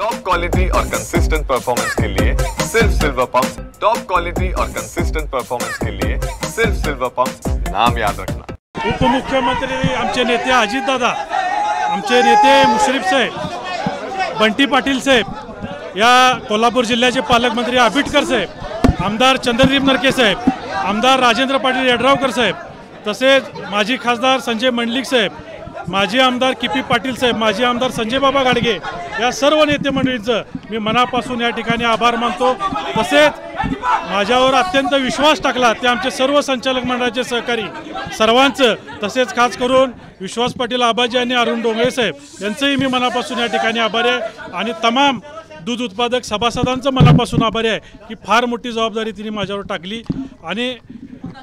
Top quality और consistent performance के लिए सिर्फ सिल्वर पंप्स। टॉप क्वालिटी और कंसिस्टेंट परफॉर्मेंस के लिए सिर्फ सिल्वर पंप्स, नाम याद रखना। उपमुख्यमंत्री आमचे नेते अजितदादा, आमचे नेते मुश्रीफ साहेब, बंटी पाटील साहेब, या कोल्हापूर जिल्ह्याचे पालकमंत्री आबिटकर साहेब, आमदार चंद्रदीप नरके साहेब, आमदार राजेंद्र पाटील यड्रावकर साहेब, तसेच माजी खासदार संजय मंडलिक साहेब, माजी आमदार किपी पाटील साहेब, माजी आमदार संजय बाबा गाडगे, या सर्व नेते मंडळींचं मी मनापासून या ठिकाणी आभार मानतो। तसेच माझ्यावर अत्यंत विश्वास टाकला ते आमचे सर्व संचालक मंडळाचे सहकारी सर्वांचं, तसेच खास करून विश्वास पाटील आबाजी आणि अरुण डोंगळे साहेब यांचंही मी मनापासून या ठिकाणी आभारी आहे। आणि तमाम दूध उत्पादक सभासदांचं मनापासून आभारी आहे की फार मोठी जबाबदारी तिने माझ्यावर टाकली। आणि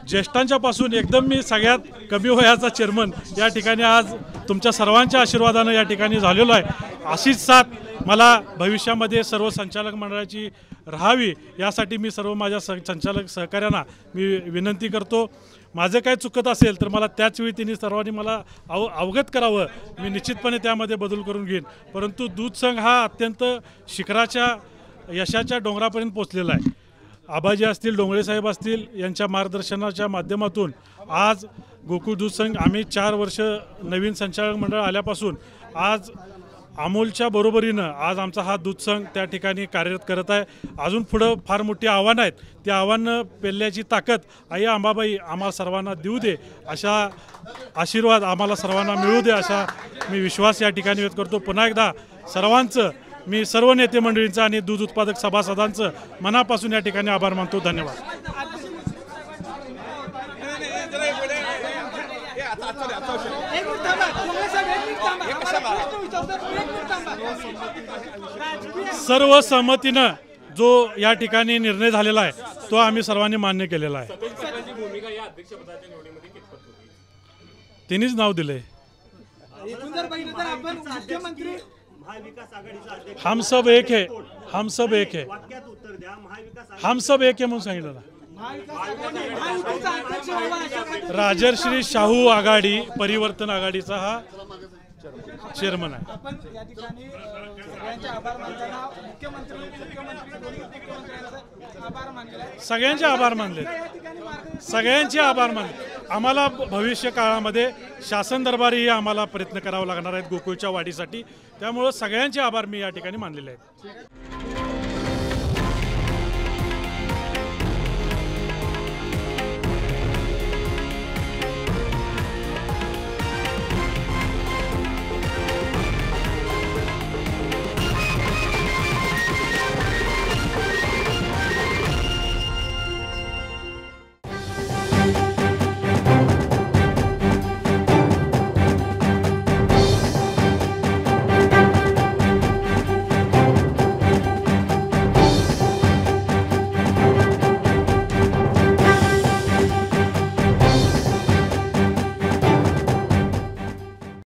ज्येष्ठांच्यापासून एकदम मी सगळ्यात कमी वयाचा चेअरमन या ठिकाणी आज तुमच्या सर्वांच्या आशीर्वादानं या ठिकाणी झालेलो आहे। अशीच साथ मला भविष्यामध्ये सर्व संचालक मंडळाची राहावी यासाठी मी सर्व माझ्या संचालक सहकाऱ्यांना मी विनंती करतो। माझं काय चुकत असेल तर मला त्याचवेळी त्यांनी सर्वांनी मला अवगत करावं, मी निश्चितपणे त्यामध्ये बदल करून घेईन। परंतु दूध संघ हा अत्यंत शिखराच्या यशाच्या डोंगरापर्यंत पोहोचलेला आहे। आबाजी असतील, डोंगळे साहेब असतील, यांच्या मार्गदर्शनाच्या माध्यमातून आज गोकुळ दूध संघ आम्ही 4 वर्ष नवीन संचालक मंडळ आल्यापासून आज अमूलच्या बरोबरीनं आज आमचा हा दूध संघ त्या ठिकाणी कार्यरत करत आहे। अजून पुढं फार मोठी आव्हानं आहेत, ती आव्हानं पेलण्याची ताकद आई अंबाबाई आम्हाला सर्वांना देऊ दे, अशा आशीर्वाद आम्हाला सर्वांना मिळू दे, असा मी विश्वास या ठिकाणी व्यक्त करतो। पुन्हा एकदा सर्वांचं मी सर्व नेते मंडळींचं आणि दूध उत्पादक सभासदांचं मनापासून या ठिकाणी आभार मानतो। धन्यवाद। सर्व सहमतीनं जो या ठिकाणी निर्णय झालेला आहे तो आम्ही सर्वांनी मान्य केलेला आहे। त्यांनीच नाव दिले, हम सब एक है, हम सब एक है, हम सब एक है म्हणून सांगितलं ना। राजर्षी शाहू आघाडी परिवर्तन आघाडीचा हा चेअरमन आहे। सगळ्यांचे आभार मानले, सगळ्यांचे आभार मानले। आम्हाला भविष्य काळामध्ये शासन दरबारीही आम्हाला प्रयत्न करावा लागणार आहेत गोकुळच्या वाढीसाठी, त्यामुळे सगळ्यांचे आभार मी या ठिकाणी मानलेले आहेत।